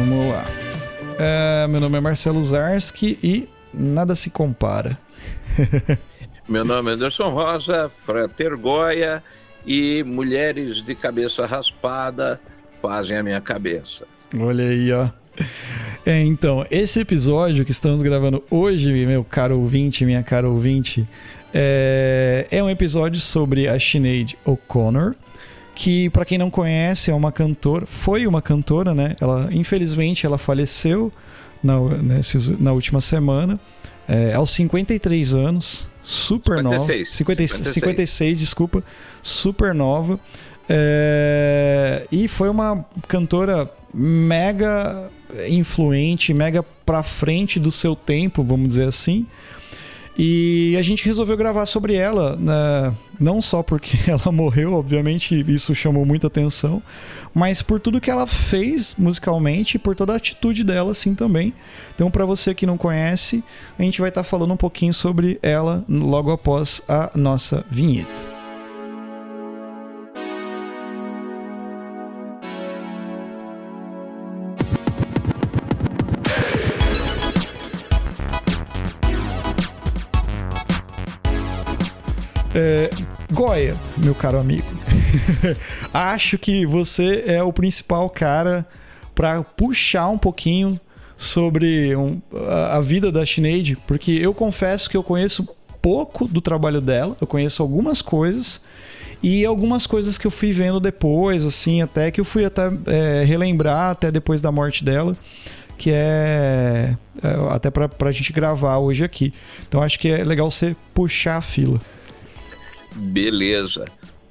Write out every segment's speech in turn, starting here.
Vamos lá. Meu nome é Marcelo Zarski e nada se compara. Meu nome é Anderson Rosa, Frater Goya, e mulheres de cabeça raspada fazem a minha cabeça. Olha aí, ó. Então, esse episódio que estamos gravando hoje, meu caro ouvinte, minha cara ouvinte, é um episódio sobre a Sinead O'Connor, que, para quem não conhece, foi uma cantora, né? Infelizmente, ela faleceu na última semana, aos 53 anos, super nova. 56, desculpa, super nova. E foi uma cantora mega influente, mega pra frente do seu tempo, vamos dizer assim. E a gente resolveu gravar sobre ela, não só porque ela morreu, obviamente isso chamou muita atenção, mas por tudo que ela fez musicalmente e por toda a atitude dela assim também. Então, para você que não conhece, a gente vai estar falando um pouquinho sobre ela logo após a nossa vinheta. Goya, meu caro amigo, acho que você é o principal cara para puxar um pouquinho sobre a vida da Sinead, porque eu confesso que eu conheço pouco do trabalho dela, eu conheço algumas coisas e algumas coisas que eu fui vendo depois, assim, até que eu fui relembrar até depois da morte dela, que até pra gente gravar hoje aqui. Então acho que é legal você puxar a fila. Beleza.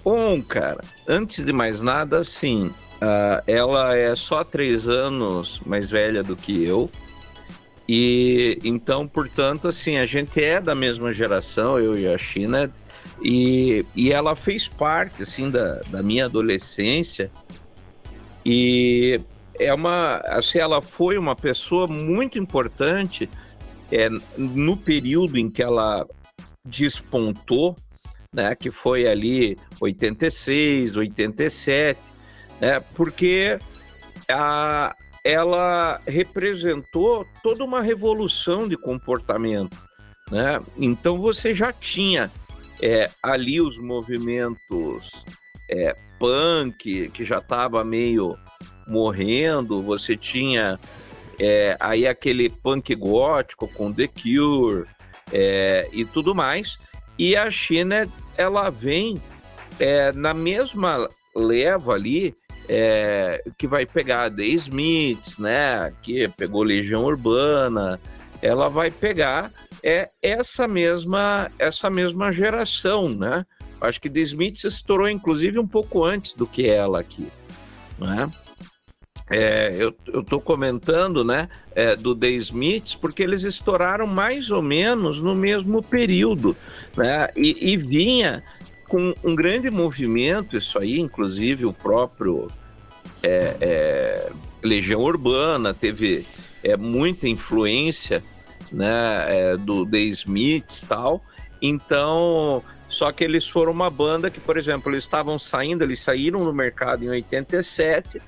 Bom, cara, antes de mais nada, assim, ela é só 3 anos mais velha do que eu. E então, portanto, assim, a gente é da mesma geração, eu e a Sinead, e ela fez parte, assim, da minha adolescência. E ela foi uma pessoa muito importante no período em que ela despontou, né, que foi ali 86, 87, né, porque ela representou toda uma revolução de comportamento, né? Então você já tinha ali os movimentos punk, que já estava meio morrendo, você tinha aí aquele punk gótico com The Cure e tudo mais, e a Sinead, ela vem na mesma leva ali, que vai pegar The Smiths, né, que pegou Legião Urbana, ela vai pegar essa mesma geração, né? Acho que The Smiths estourou inclusive um pouco antes do que ela aqui, né? Eu tô comentando, né, do The Smiths, porque eles estouraram mais ou menos no mesmo período, né, e vinha com um grande movimento, isso aí, inclusive o próprio Legião Urbana teve muita influência, né, do The Smiths e tal. Então, só que eles foram uma banda que, por exemplo, eles saíram no mercado em 87,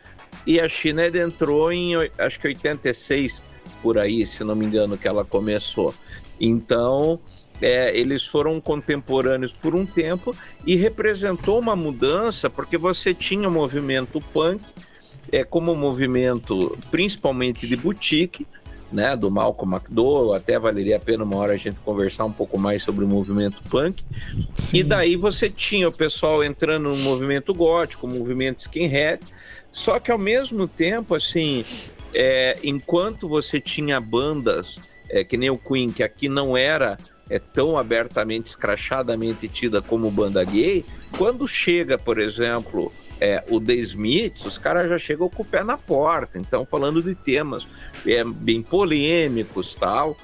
e a Sinead entrou em, acho que 86, por aí, se não me engano, que ela começou. Então, eles foram contemporâneos por um tempo e representou uma mudança, porque você tinha o movimento punk como movimento principalmente de boutique, né, do Malcolm McDowell. Até valeria a pena uma hora a gente conversar um pouco mais sobre o movimento punk. Sim. E daí você tinha o pessoal entrando no movimento gótico, movimento skinhead. Só que ao mesmo tempo, assim, enquanto você tinha bandas que nem o Queen, que aqui não era tão abertamente, escrachadamente tida como banda gay, quando chega, por exemplo, o The Smiths, os caras já chegam com o pé na porta, então falando de temas bem polêmicos, tal,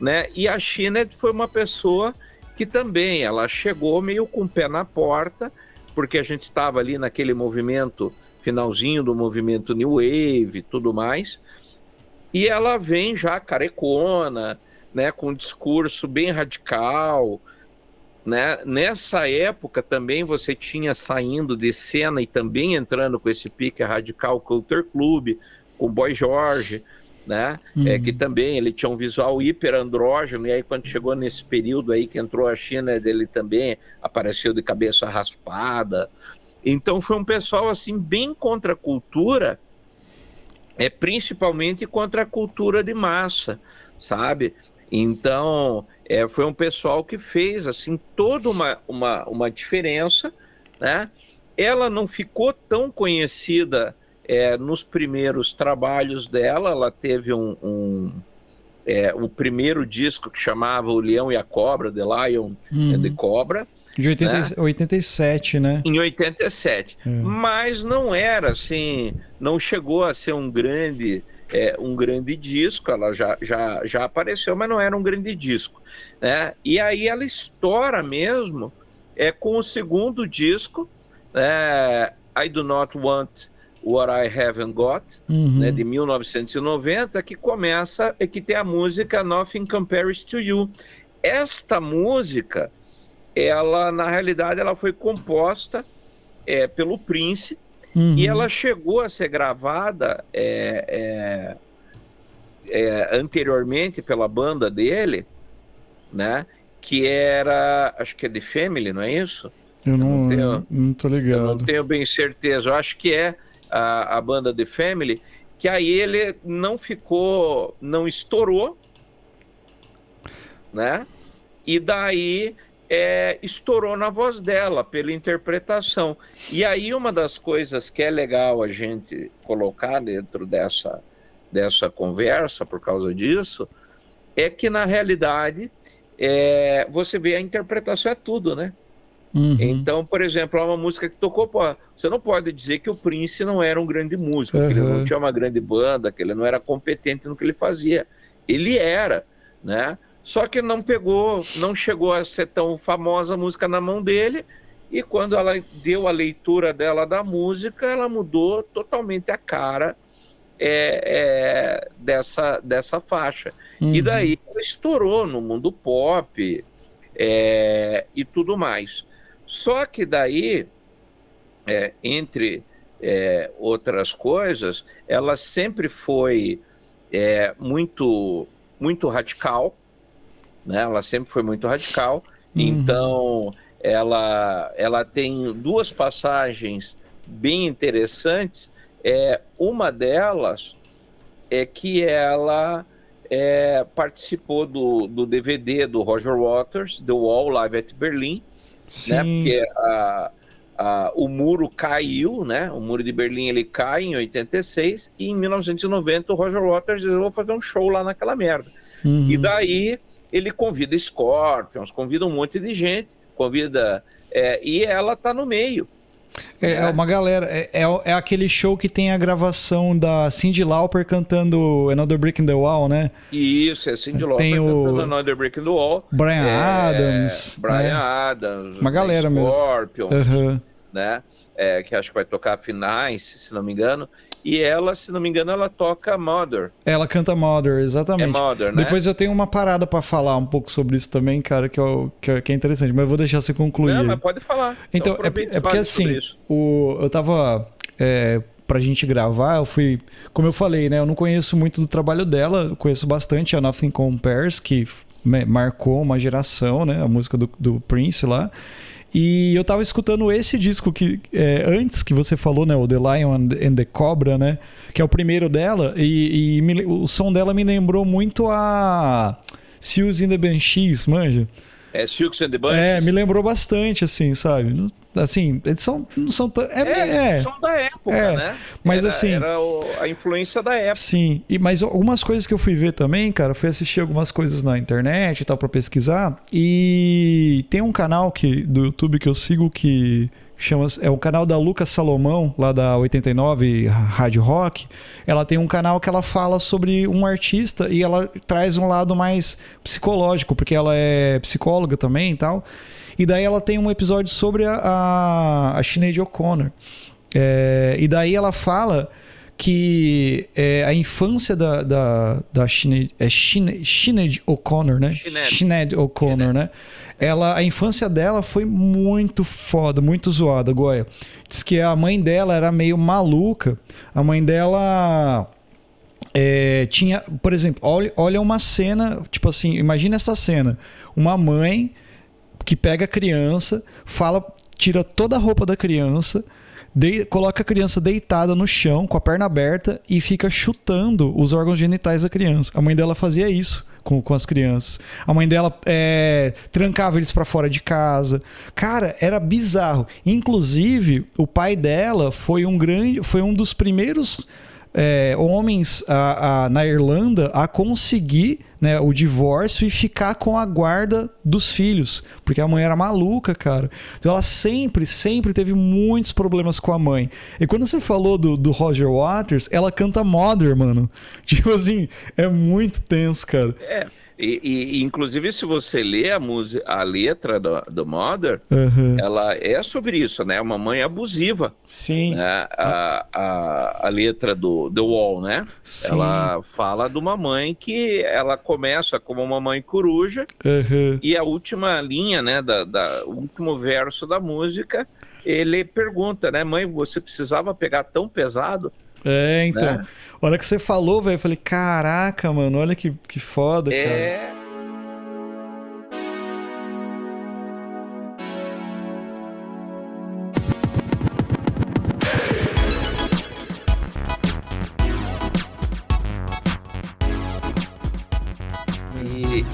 né? E a Sinead foi uma pessoa que também, ela chegou meio com o pé na porta, porque a gente estava ali naquele movimento, finalzinho do movimento New Wave e tudo mais, e ela vem já carecona, né, com um discurso bem radical, né? Nessa época também você tinha saindo de cena e também entrando com esse pique radical Culture Club, com Boy George, né? Que também ele tinha um visual hiper andrógeno, e aí quando chegou nesse período aí que entrou a China, ele também apareceu de cabeça raspada. Então foi um pessoal assim bem contra a cultura, principalmente contra a cultura de massa, sabe? Então foi um pessoal que fez assim toda uma diferença, né? Ela não ficou tão conhecida nos primeiros trabalhos dela. Ela teve o primeiro disco que chamava O Leão e a Cobra, The Lion and the Cobra. De 87, né? Em 87. Mas não era assim, não chegou a ser um grande disco. Ela já apareceu, mas não era um grande disco, né? E aí ela estoura mesmo com o segundo disco, I Do Not Want What I Haven't Got, né, de 1990, que começa, que tem a música Nothing Compares to You. Esta música, ela, na realidade, ela foi composta pelo Prince, e ela chegou a ser gravada anteriormente pela banda dele, né, que era, acho que é The Family, não é isso? Eu não tô ligado. Eu não tenho bem certeza. Eu acho que é a banda The Family, que aí ele não estourou, né? E daí estourou na voz dela, pela interpretação. E aí uma das coisas que é legal a gente colocar dentro dessa conversa, por causa disso, é que na realidade você vê, a interpretação é tudo, né? Então, por exemplo, há uma música que tocou, você não pode dizer que o Prince não era um grande músico, que ele não tinha uma grande banda, que ele não era competente no que ele fazia. Ele era, né? Só que não chegou a ser tão famosa a música na mão dele, e quando ela deu a leitura dela da música, ela mudou totalmente a cara dessa faixa. E daí ela estourou no mundo pop e tudo mais. Só que daí, entre outras coisas, ela sempre foi muito, muito radical, né? Ela sempre foi muito radical. Então, ela tem duas passagens bem interessantes. Uma delas é que ela participou do DVD do Roger Waters, The Wall Live at Berlin, né? Porque o muro caiu, né? O muro de Berlim ele cai em 86, e em 1990 o Roger Waters resolveu fazer um show lá naquela merda. E daí ele convida Scorpions, convida um monte de gente, e ela tá no meio. Uma galera. É aquele show que tem a gravação da Cyndi Lauper cantando Another Brick in the Wall, né? Isso, é Cyndi Lauper cantando Another Brick in the Wall. Brian Adams. Uma galera mesmo. Scorpions, né? Que acho que vai tocar finais, se não me engano. E ela, se não me engano, ela toca Mother. Ela canta Mother, exatamente. Mother, né? Depois eu tenho uma parada pra falar um pouco sobre isso também, cara, que é interessante, mas eu vou deixar você concluir. Não, mas pode falar. Então é porque assim, eu tava... pra gente gravar, eu fui... Como eu falei, né? Eu não conheço muito do trabalho dela, eu conheço bastante a Nothing Compares, que marcou uma geração, né? A música do Prince lá. E eu tava escutando esse disco que antes que você falou, né? O The Lion and the Cobra, né? Que é o primeiro dela. E o som dela me lembrou muito a Seals and the Banshees, manja? Silks and the Banshees? Me lembrou bastante, assim, sabe? Assim, eles não são tão... são da época, né? Mas assim... Era a influência da época. Sim, mas algumas coisas que eu fui ver também, cara, fui assistir algumas coisas na internet e tal, pra pesquisar, e tem um canal do YouTube que eu sigo que é o canal da Lucas Salomão, lá da 89 Rádio Rock. Ela tem um canal que ela fala sobre um artista e ela traz um lado mais psicológico, porque ela é psicóloga também e tal. E daí ela tem um episódio sobre a Sinéad O'Connor. E daí ela fala que a infância da Sinéad O'Connor, né? Sinéad O'Connor, né? A infância dela foi muito foda, muito zoada, Goya. Diz que a mãe dela era meio maluca. A mãe dela tinha, por exemplo, olha uma cena, tipo assim, imagina essa cena. Uma mãe que pega a criança, tira toda a roupa da criança, coloca a criança deitada no chão, com a perna aberta, e fica chutando os órgãos genitais da criança. A mãe dela fazia isso com as crianças. A mãe dela trancava eles pra fora de casa. Cara, era bizarro. Inclusive, o pai dela foi um dos primeiros homens na Irlanda a conseguir, né, o divórcio e ficar com a guarda dos filhos, porque a mãe era maluca, cara. Então ela sempre teve muitos problemas com a mãe. E quando você falou do Roger Waters, ela canta Mother, mano. Tipo assim, é muito tenso, cara. E inclusive, se você lê a letra do Mother, ela é sobre isso, né? Uma mãe abusiva. Sim. Né? A letra do The Wall, né? Sim. Ela fala de uma mãe que ela começa como uma mãe coruja, e a última linha, né? O último verso da música, ele pergunta, né? Mãe, você precisava pegar tão pesado? Então. Né? A hora que você falou, velho, eu falei, caraca, mano, olha que foda, cara.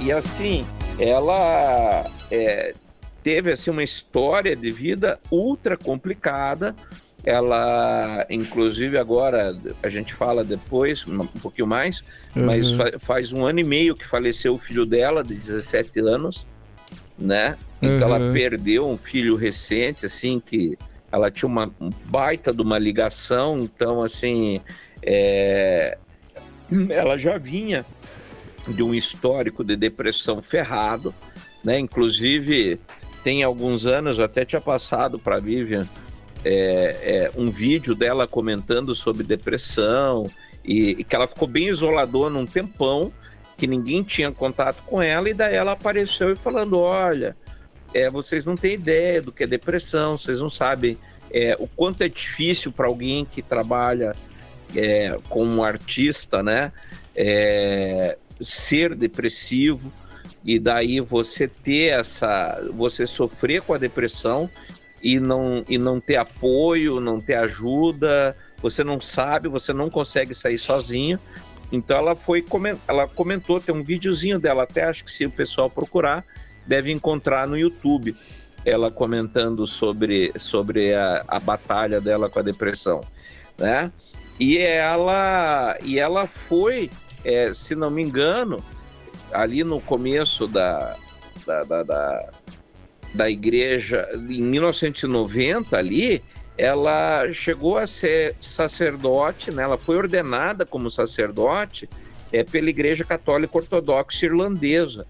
E assim, ela teve assim, uma história de vida ultra complicada. Ela, inclusive, agora a gente fala depois, um pouquinho mais, mas faz 1 ano e meio que faleceu o filho dela, de 17 anos, né? Então ela perdeu um filho recente, assim, que ela tinha uma baita de uma ligação, então, assim, ela já vinha de um histórico de depressão ferrado, né? Inclusive, tem alguns anos, eu até tinha passado para a Vivian, um vídeo dela comentando sobre depressão e que ela ficou bem isoladona um tempão, que ninguém tinha contato com ela, e daí ela apareceu e falando, olha, vocês não têm ideia do que é depressão, vocês não sabem o quanto é difícil para alguém que trabalha como um artista, né, ser depressivo, e daí você você sofrer com a depressão e não ter apoio, não ter ajuda, você não sabe, você não consegue sair sozinho. Então ela comentou, tem um videozinho dela, até acho que se o pessoal procurar, deve encontrar no YouTube, ela comentando sobre a batalha dela com a depressão, né? E ela foi, se não me engano, ali no começo da igreja, em 1990 ali, ela chegou a ser sacerdote, né? Ela foi ordenada como sacerdote pela Igreja Católica Ortodoxa Irlandesa,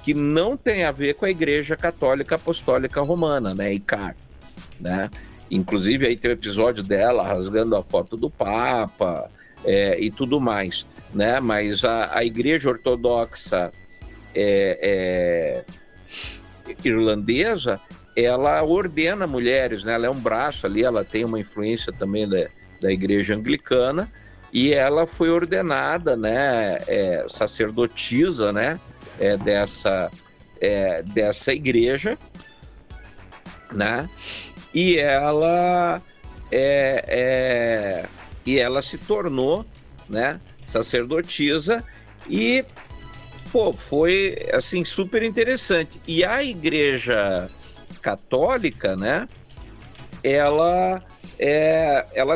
que não tem a ver com a Igreja Católica Apostólica Romana, né? ICAR, né? Inclusive aí tem o episódio dela rasgando a foto do Papa e tudo mais, né? Mas a Igreja Ortodoxa irlandesa, ela ordena mulheres, né? Ela é um braço ali, ela tem uma influência também da igreja anglicana, e ela foi ordenada, né, sacerdotisa, né, dessa igreja, né? E ela se tornou, né, sacerdotisa, e foi assim super interessante. E a Igreja Católica, né, ela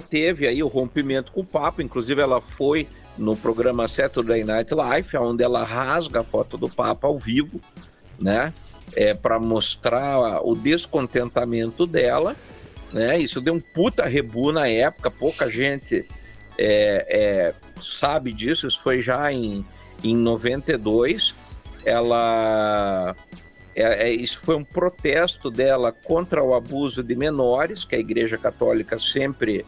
teve aí o rompimento com o Papa. Inclusive ela foi no programa Saturday Night Live, onde ela rasga a foto do Papa ao vivo, né, para mostrar o descontentamento dela, né? Isso deu um puta rebu na época, pouca gente sabe disso. Isso foi já em 92, isso foi um protesto dela contra o abuso de menores, que a Igreja Católica sempre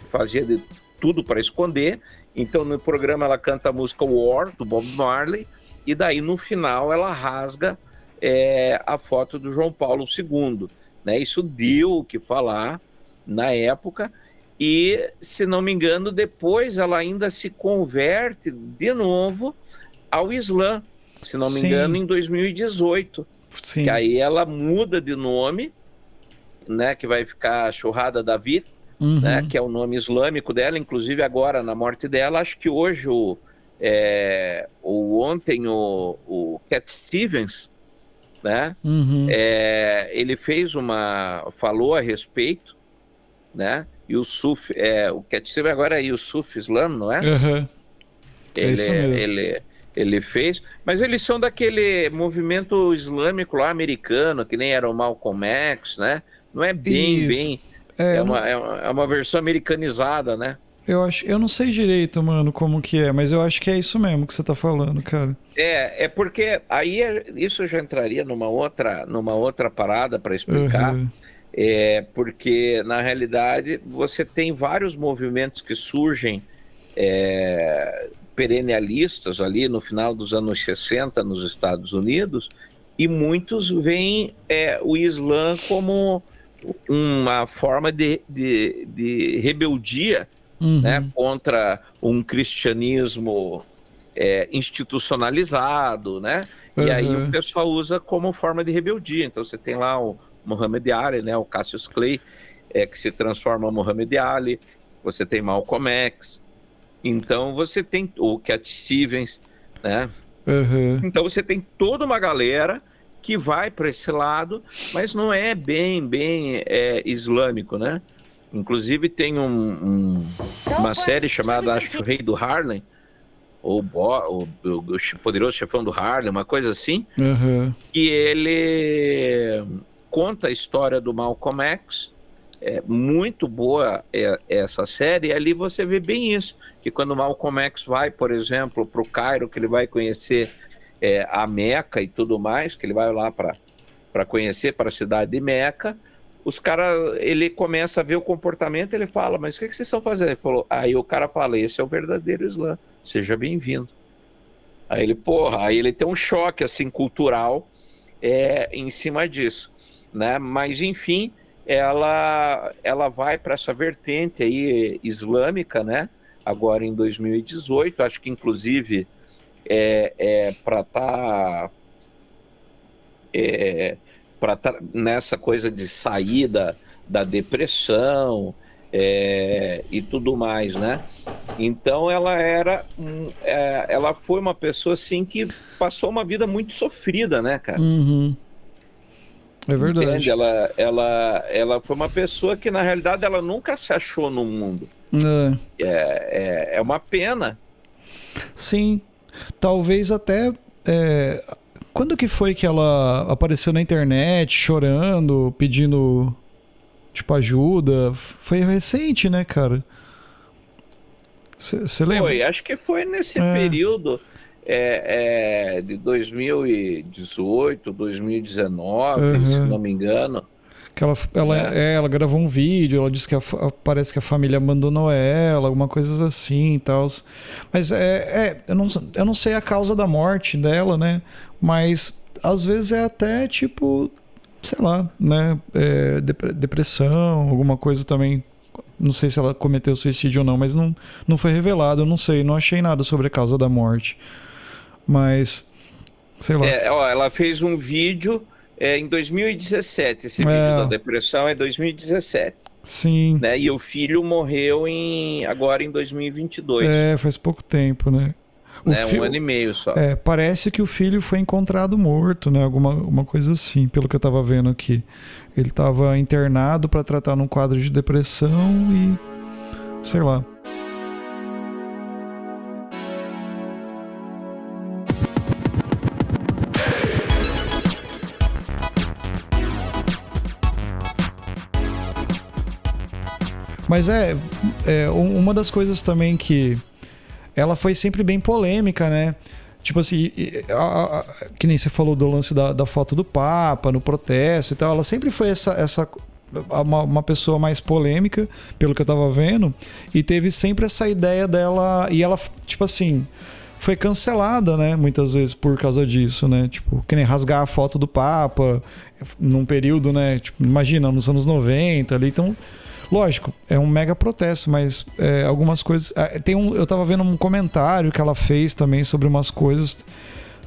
fazia de tudo para esconder. Então no programa ela canta a música War, do Bob Marley, e daí no final ela rasga a foto do João Paulo II, né? Isso deu o que falar na época, E, se não me engano, depois ela ainda se converte de novo ao Islã, se não me engano, em 2018. Sim. Que aí ela muda de nome, né, que vai ficar Shurrada David, né, que é o nome islâmico dela. Inclusive agora, na morte dela, acho que hoje ontem o Cat Stevens, né, ele falou a respeito, né, e o Suf, o Cat Stevens agora é o Suf Islam, não é? É isso mesmo. Ele fez, mas eles são daquele movimento islâmico lá americano, que nem era o Malcolm X, né? Não é bem. É uma versão americanizada, né? Eu não sei direito, mano, como que é, mas eu acho que é isso mesmo que você tá falando, cara. É porque aí isso já entraria numa outra parada para explicar. Porque, na realidade, você tem vários movimentos que surgem perennialistas ali no final dos anos 60 nos Estados Unidos, e muitos veem o Islã como uma forma de rebeldia, né, contra um cristianismo institucionalizado, né? E aí o pessoal usa como forma de rebeldia. Então você tem lá o Muhammad Ali, né, o Cassius Clay, que se transforma em Muhammad Ali, você tem Malcolm X, então você tem o Cat Stevens, né? Então você tem toda uma galera que vai para esse lado, mas não é bem islâmico, né? Inclusive tem uma série chamada, acho que o Rei do Harlem, ou o Poderoso Chefão do Harlem, uma coisa assim, e ele conta a história do Malcolm X. É muito boa essa série, e ali você vê bem isso, que quando o Malcolm X vai, por exemplo, para o Cairo, que ele vai conhecer a Meca e tudo mais, que ele vai lá para conhecer, para a cidade de Meca, ele começa a ver o comportamento, ele fala, mas o que vocês estão fazendo? Ele falou, aí o cara fala, esse é o verdadeiro Islã, seja bem-vindo. Aí ele tem um choque assim, cultural em cima disso, né? Mas enfim, ela vai para essa vertente aí islâmica, né? Agora em 2018, acho que inclusive para estar nessa coisa de saída da depressão e tudo mais, né? Então ela foi uma pessoa assim que passou uma vida muito sofrida, né, cara? É verdade. Entende? Ela foi uma pessoa que, na realidade, ela nunca se achou no mundo. É uma pena. Sim. Talvez até... Quando que foi que ela apareceu na internet, chorando, pedindo, tipo, ajuda? Foi recente, né, cara? Você lembra? Foi, acho que foi nesse período... de 2018, 2019, se não me engano. Que ela gravou um vídeo, ela disse que parece que a família abandonou ela, alguma coisa assim e tal. Mas eu não sei a causa da morte dela, né? Mas às vezes é até tipo, sei lá, né? Depressão, alguma coisa também. Não sei se ela cometeu suicídio ou não, mas não foi revelado, eu não sei, não achei nada sobre a causa da morte. Mas, sei lá. Ela fez um vídeo em 2017, esse vídeo da depressão é 2017. Sim. Né? E o filho morreu agora em 2022. Faz pouco tempo, né? Um ano e meio só. Parece que o filho foi encontrado morto, né? Alguma coisa assim, pelo que eu tava vendo aqui. Ele tava internado para tratar num quadro de depressão e... sei lá. Mas uma das coisas também que ela foi sempre bem polêmica, né? Tipo assim, que nem você falou do lance da foto do Papa no protesto e tal. Ela sempre foi uma pessoa mais polêmica, pelo que eu tava vendo, e teve sempre essa ideia dela. E ela, tipo assim, foi cancelada, né? Muitas vezes por causa disso, né? Tipo, que nem rasgar a foto do Papa num período, né? Tipo, imagina, nos anos 90 ali. Então, Lógico, é um mega protesto, mas algumas coisas... eu tava vendo um comentário que ela fez também sobre umas coisas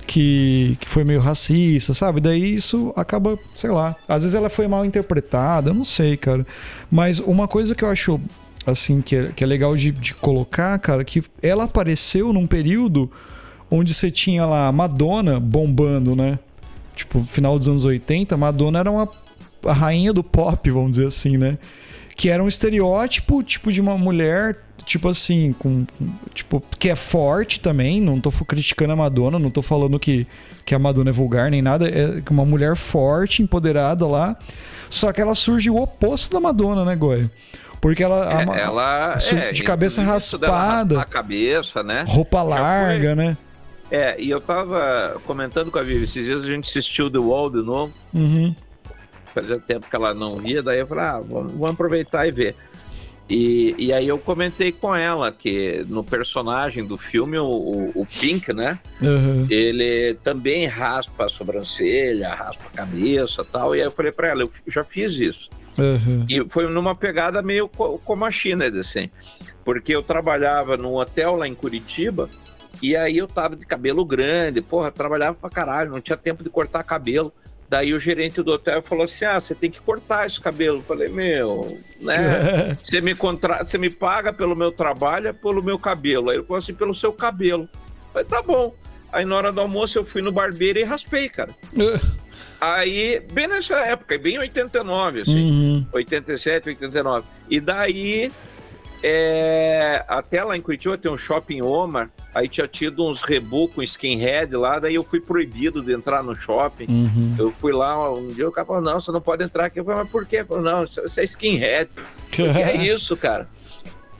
que foi meio racista, sabe? Daí isso acaba, sei lá, às vezes ela foi mal interpretada, eu não sei, cara. Mas uma coisa que eu acho, assim, que é legal de colocar, cara, que ela apareceu num período onde você tinha lá a Madonna bombando, né? Tipo, final dos anos 80, Madonna era a rainha do pop, vamos dizer assim, né? Que era um estereótipo, tipo, de uma mulher, tipo assim, tipo, que é forte também. Não tô criticando a Madonna, não tô falando que a Madonna é vulgar nem nada. É uma mulher forte, empoderada lá. Só que ela surge o oposto da Madonna, né, Goya? Porque ela de cabeça raspada, a cabeça, né? Roupa larga, né? E eu tava comentando com a Vivi, esses dias a gente assistiu The Wall de novo. Uhum. Fazia tempo que ela não via, daí eu falei, vamos aproveitar e ver. E aí eu comentei com ela que no personagem do filme, o Pink, né? Uhum. Ele também raspa a sobrancelha, raspa a cabeça e tal. E aí eu falei pra ela, eu já fiz isso. Uhum. E foi numa pegada meio como a China, assim. Porque eu trabalhava num hotel lá em Curitiba, e aí eu tava de cabelo grande, trabalhava pra caralho, não tinha tempo de cortar cabelo. Daí o gerente do hotel falou assim, você tem que cortar esse cabelo. Eu falei, né? Você me paga pelo meu trabalho, é pelo meu cabelo. Aí ele falou assim, pelo seu cabelo. Eu falei, tá bom. Aí na hora do almoço eu fui no barbeiro e raspei, cara. Aí, bem nessa época, bem em 89, assim. 87, 89. E daí, até lá em Curitiba tem um shopping Omar, aí tinha tido uns rebu com skinhead lá, daí eu fui proibido de entrar no shopping. Eu fui lá, um dia o cara falou, não, você não pode entrar aqui. Eu falei, mas por quê? Ele falou, não, você é skinhead. O que é isso, cara?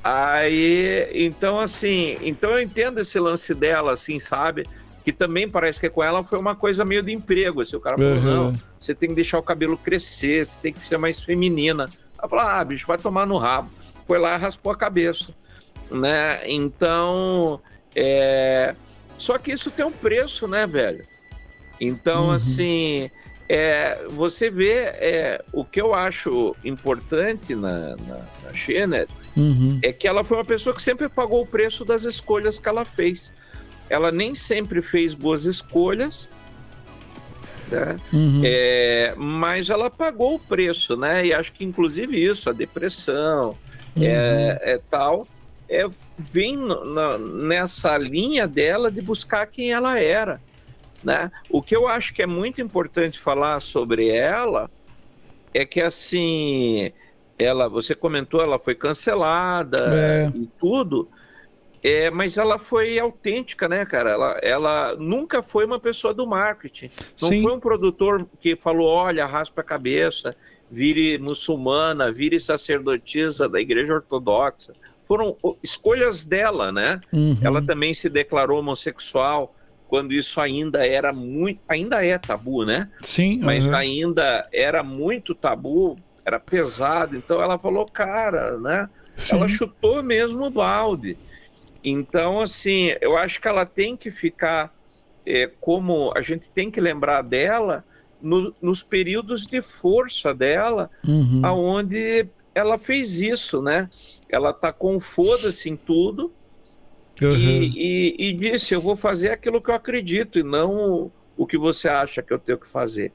Aí, então assim, eu entendo esse lance dela, assim, sabe? Que também parece que com ela foi uma coisa meio de emprego, assim, o cara falou, não, você tem que deixar o cabelo crescer, você tem que ser mais feminina. Ela falou, bicho, vai tomar no rabo. Foi lá e raspou a cabeça, né? Então, só que isso tem um preço, né, velho? Então, assim, você vê, o que eu acho importante na Xena é que ela foi uma pessoa que sempre pagou o preço das escolhas que ela fez. Ela nem sempre fez boas escolhas, né? Mas ela pagou o preço, né? E acho que inclusive isso, a depressão, tal, vem nessa linha dela de buscar quem ela era, né? O que eu acho que é muito importante falar sobre ela é que, assim, você comentou, ela foi cancelada e tudo, mas ela foi autêntica, né, cara? Ela nunca foi uma pessoa do marketing. Não foi um produtor que falou, olha, raspa a cabeça, vire muçulmana, vire sacerdotisa da igreja ortodoxa. Foram escolhas dela, né? Ela também se declarou homossexual quando isso ainda é tabu, né? Sim. Mas ainda era muito tabu, era pesado. Então ela falou, cara, né? Sim. Ela chutou mesmo o balde. Então, assim, eu acho que ela tem que ficar, como a gente tem que lembrar dela nos períodos de força dela, aonde ela fez isso, né? Ela tacou um foda-se em tudo e disse, eu vou fazer aquilo que eu acredito e não o que você acha que eu tenho que fazer.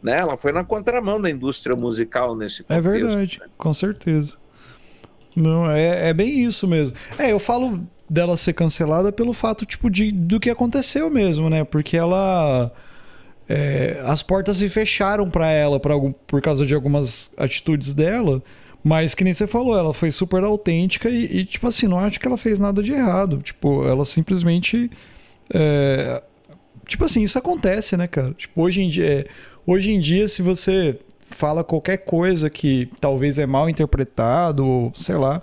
Né? Ela foi na contramão da indústria musical nesse contexto. É verdade, né? Com certeza. Não, é bem isso mesmo. Eu falo dela ser cancelada pelo fato, tipo, do que aconteceu mesmo, né? Porque ela... as portas se fecharam pra ela por causa de algumas atitudes dela, mas que nem você falou, ela foi super autêntica e tipo assim, não acho que ela fez nada de errado. Tipo, ela simplesmente... tipo assim, isso acontece, né, cara? Tipo, hoje em dia, se você fala qualquer coisa que talvez é mal interpretado, ou sei lá,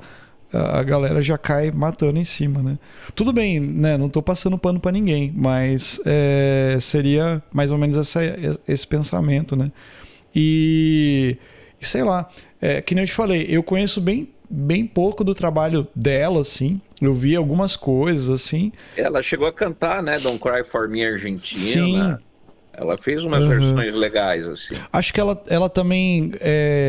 a galera já cai matando em cima, né? Tudo bem, né? Não tô passando pano pra ninguém, mas seria mais ou menos esse pensamento, né? E sei lá, que nem eu te falei, eu conheço bem pouco do trabalho dela, assim. Eu vi algumas coisas, assim. Ela chegou a cantar, né? Don't Cry For Me, Argentina. Sim. Ela fez umas versões legais, assim. Acho que ela também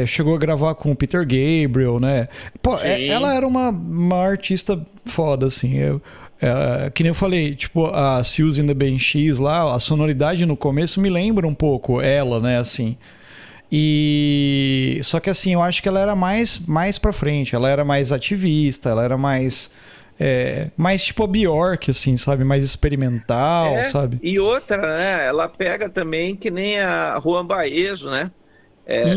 chegou a gravar com o Peter Gabriel, né? Pô, ela era uma artista foda, assim. Que nem eu falei, tipo, a Suzy and the Banshees lá, a sonoridade no começo me lembra um pouco ela, né, assim. Só que assim, eu acho que ela era mais pra frente, ela era mais ativista, ela era mais tipo a Bjork, assim, sabe? Mais experimental, sabe? E outra, né? Ela pega também que nem a Juan Baezo, né?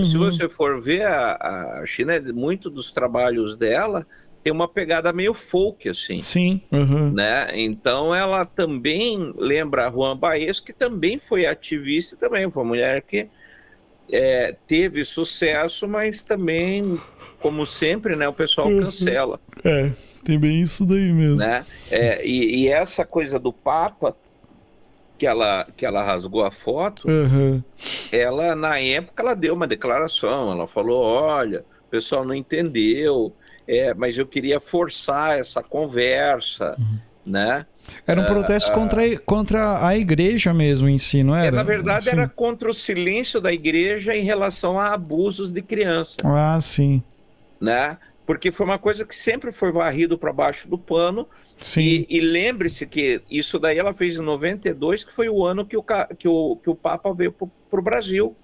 Se você for ver, a China, muito dos trabalhos dela tem uma pegada meio folk, assim. Sim. Né? Então ela também lembra a Juan Baez, que também foi ativista, também foi uma mulher que teve sucesso, mas também, como sempre, né, o pessoal cancela. Tem bem isso daí mesmo. Né? E essa coisa do Papa, que ela rasgou a foto, ela, na época, ela deu uma declaração, ela falou, olha, o pessoal não entendeu, mas eu queria forçar essa conversa, né? Era um protesto contra a igreja mesmo em si, não era? Na verdade, era contra o silêncio da igreja em relação a abusos de criança. Ah, sim. Né? Porque foi uma coisa que sempre foi varrido para baixo do pano. Sim. E lembre-se que isso daí ela fez em 92, que foi o ano que o Papa veio para o Brasil.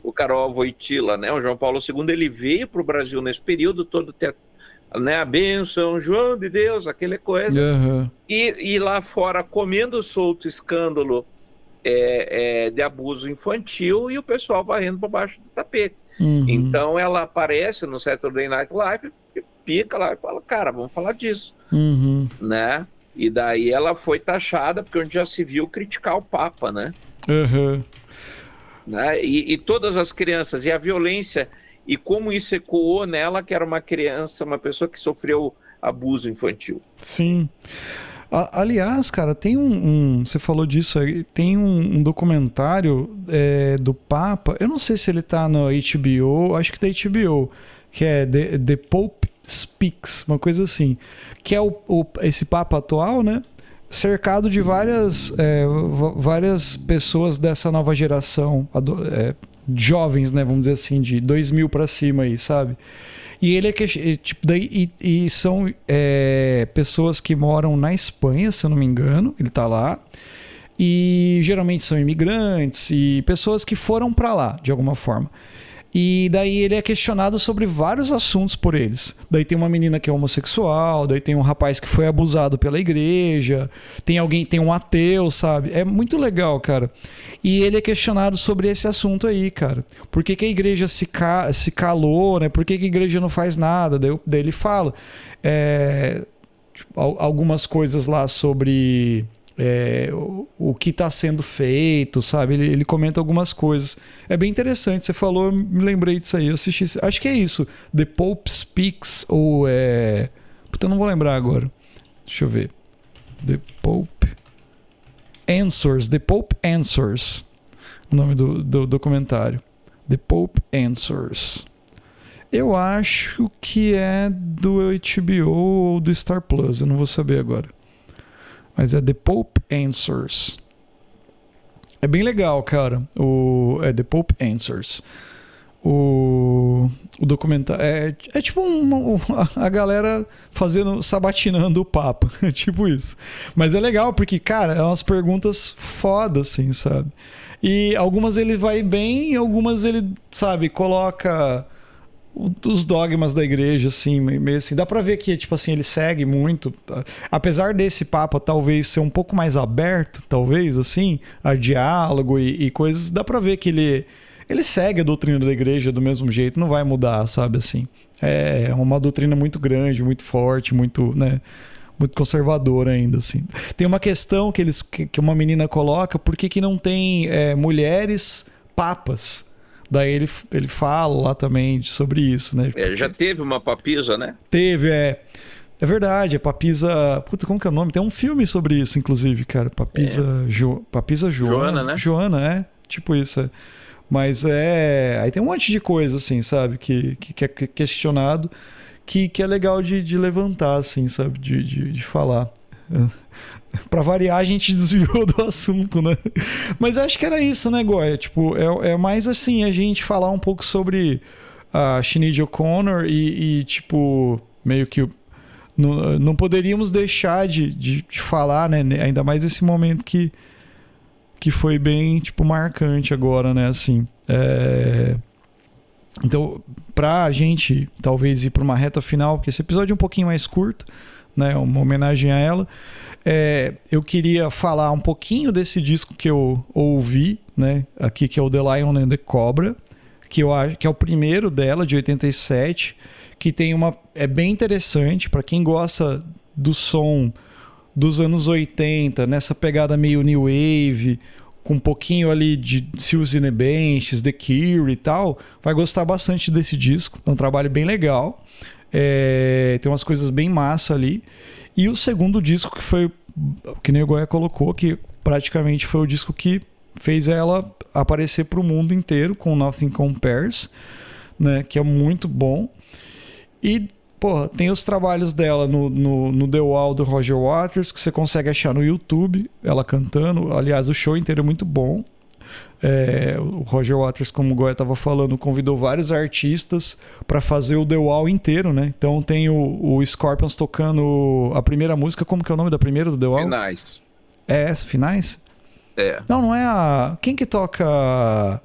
O Karol Wojtyła, né? O João Paulo II, ele veio para o Brasil nesse período todo, né, a bênção, João de Deus, aquela coisa, e lá fora comendo solto escândalo de abuso infantil e o pessoal varrendo para baixo do tapete. Então ela aparece no Saturday Night Live, pica lá e fala, cara, vamos falar disso. Né? E daí ela foi taxada, porque onde já se viu criticar o Papa, né? Né? E todas as crianças, e a violência... E como isso ecoou nela, que era uma criança, uma pessoa que sofreu abuso infantil. Sim. Aliás, cara, tem você falou disso aí, tem um documentário do Papa, eu não sei se ele tá no HBO, acho que da HBO, que é The Pope Speaks, uma coisa assim, que é esse Papa atual, né? Cercado de várias pessoas dessa nova geração, jovens, né, vamos dizer assim, de 2000 para cima aí, sabe? E ele tipo, daí são pessoas que moram na Espanha, se eu não me engano, ele tá lá, e geralmente são imigrantes e pessoas que foram para lá de alguma forma. E daí ele é questionado sobre vários assuntos por eles. Daí tem uma menina que é homossexual, daí tem um rapaz que foi abusado pela igreja, tem um ateu, sabe? É muito legal, cara. E ele é questionado sobre esse assunto aí, cara. Por que a igreja se calou, né? Por que a igreja não faz nada? Daí ele fala algumas coisas lá sobre... o que está sendo feito, sabe? Ele comenta algumas coisas. É bem interessante. Você falou, eu me lembrei disso aí. Eu assisti. Acho que é isso. The Pope Speaks, ou puta, eu não vou lembrar agora. Deixa eu ver. The Pope Answers. The Pope Answers. O nome do documentário. The Pope Answers. Eu acho que é do HBO ou do Star Plus. Eu não vou saber agora. Mas é The Pope Answers. É bem legal, cara. The Pope Answers. O documentário... É tipo a galera sabatinando o Papa. É tipo isso. Mas é legal porque, cara, é umas perguntas foda, assim, sabe? E algumas ele vai bem, e algumas ele, sabe, coloca... os dogmas da igreja, assim, meio assim. Dá pra ver que, tipo assim, ele segue muito. Apesar desse Papa talvez ser um pouco mais aberto, talvez, assim, a diálogo e coisas, dá pra ver que ele segue a doutrina da igreja do mesmo jeito, não vai mudar, sabe, assim. É uma doutrina muito grande, muito forte, muito, né, muito conservadora ainda, assim. Tem uma questão que uma menina coloca, por que não tem mulheres papas? Daí ele fala lá também sobre isso, né? Já teve uma papisa, né? Teve, É verdade, a papisa... Puta, como que é o nome? Tem um filme sobre isso, inclusive, cara. Papisa Joana, né? Joana, tipo isso. Mas aí tem um monte de coisa, assim, sabe? Que é questionado, que é legal de levantar, assim, sabe? De falar. Pra variar, a gente desviou do assunto, né? Mas acho que era isso, né, Goya? Tipo, é mais assim, a gente falar um pouco sobre a Sinéad O'Connor tipo, meio que não poderíamos deixar de falar, né? Ainda mais esse momento que foi bem, tipo, marcante agora, né? Assim, Então, pra gente talvez ir pra uma reta final, porque esse episódio é um pouquinho mais curto, né? Uma homenagem a ela. Eu queria falar um pouquinho desse disco que eu ouvi, né? Aqui, que é o The Lion and the Cobra, que eu acho que é o primeiro dela, de 87, que tem é bem interessante para quem gosta do som dos anos 80, nessa pegada meio new wave, com um pouquinho ali de Siouxsie and the Banshees, The Cure e tal, vai gostar bastante desse disco. É um trabalho bem legal. Tem umas coisas bem massa ali. E o segundo disco, que foi, que nem o Goya colocou, que praticamente foi o disco que fez ela aparecer para o mundo inteiro, com Nothing Compares, né, que é muito bom. E, porra, tem os trabalhos dela no The Wall do Roger Waters, que você consegue achar no YouTube, ela cantando. Aliás, o show inteiro é muito bom. O Roger Waters, como o Goya estava falando, convidou vários artistas para fazer o The Wall inteiro, né? Então tem o Scorpions tocando a primeira música. Como que é o nome da primeira do The Wall? Finais. É essa, Finais? É. Não é a... Quem que toca...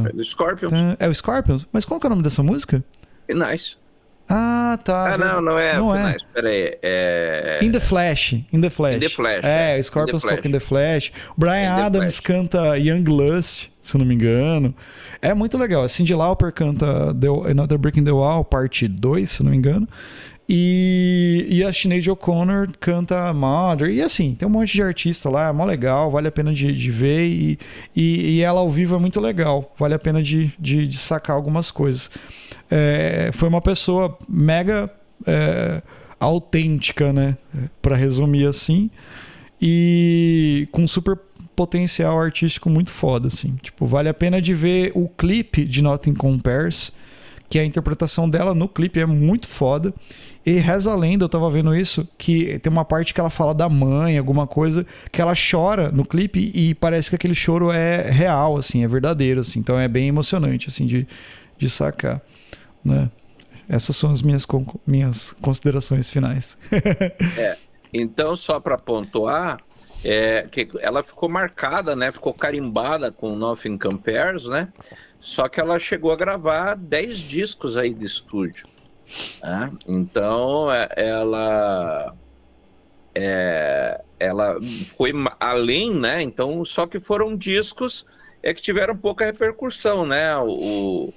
É do Scorpions. É o Scorpions? Mas qual que é o nome dessa música? Finais. Ah, tá. Não é Finais. Pera aí. In the Flash. In the Flash. O Scorpions toca In the Flash. Brian Adams canta Young Lust, se eu não me engano. É muito legal. A Cyndi Lauper canta Another Brick in the Wall, parte 2, se eu não me engano. E a Sinéad O'Connor canta Mother. E assim, tem um monte de artista lá, é mó legal, vale a pena de ver. E ela ao vivo é muito legal, vale a pena de sacar algumas coisas. Foi uma pessoa mega autêntica, né? Pra resumir assim. E com super potencial artístico muito foda, assim. Tipo, vale a pena de ver o clipe de Nothing Compares, que a interpretação dela no clipe é muito foda. E reza a lenda, eu tava vendo isso, que tem uma parte que ela fala da mãe, alguma coisa, que ela chora no clipe e parece que aquele choro é real, assim, é verdadeiro, assim. Então é bem emocionante, assim, de sacar, né? Essas são as minhas considerações finais. Então, só para pontuar, que ela ficou marcada, né? Ficou carimbada com Nothing Compares, né? Só que ela chegou a gravar 10 discos aí de estúdio. Né? Então, ela foi além, né? Então, só que foram discos que tiveram pouca repercussão, né? O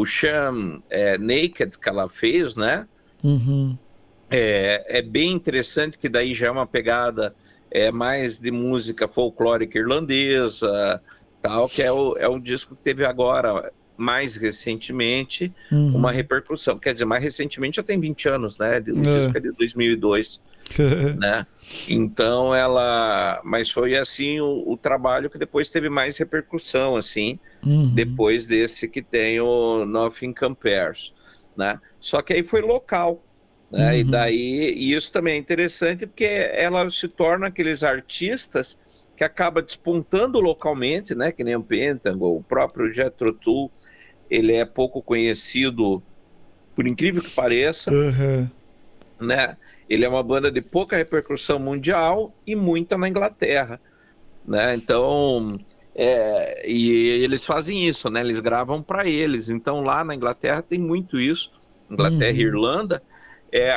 Sham Naked que ela fez, né? Uhum. É bem interessante, que daí já é uma pegada mais de música folclórica irlandesa, tal, que é um disco que teve agora, mais recentemente, uma repercussão. Quer dizer, mais recentemente já tem 20 anos, né? O disco é de 2002, né? Então mas foi assim o trabalho que depois teve mais repercussão, assim, depois desse que tem o Nothing Compares, né? Só que aí foi local, né? E daí, isso também é interessante, porque ela se torna aqueles artistas que acaba despontando localmente, né? Que nem o Pentagon, o próprio Jethro Tull, ele é pouco conhecido, por incrível que pareça, né? Ele é uma banda de pouca repercussão mundial e muita na Inglaterra, né? Então, e eles fazem isso, né? Eles gravam para eles. Então, lá na Inglaterra tem muito isso, Inglaterra e Irlanda,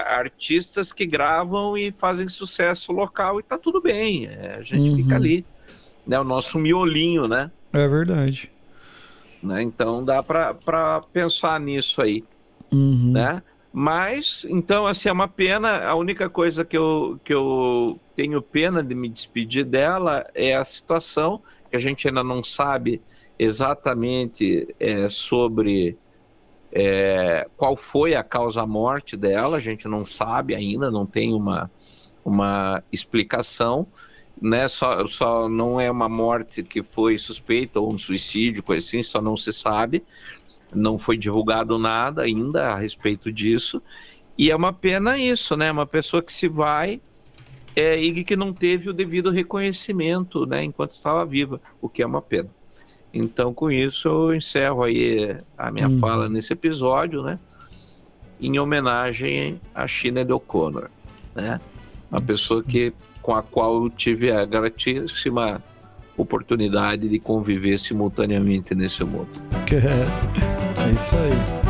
artistas que gravam e fazem sucesso local, e tá tudo bem, a gente fica ali, né? O nosso miolinho, né? É verdade. Né? Então dá para pensar nisso aí, né? Mas, então, assim, é uma pena. A única coisa que eu tenho pena de me despedir dela é a situação, que a gente ainda não sabe exatamente sobre qual foi a causa-morte dela. A gente não sabe ainda, não tem uma explicação, né? Só não é uma morte que foi suspeita ou um suicídio, coisa assim, só não se sabe. não foi divulgado nada ainda a respeito disso, e é uma pena isso, né? Uma pessoa que se vai e que não teve o devido reconhecimento, né, enquanto estava viva, o que é uma pena. Então, com isso, eu encerro aí a minha fala nesse episódio, né, em homenagem a Sinéad O'Connor, né, uma pessoa com a qual eu tive a gratíssima oportunidade de conviver simultaneamente nesse mundo. É isso aí.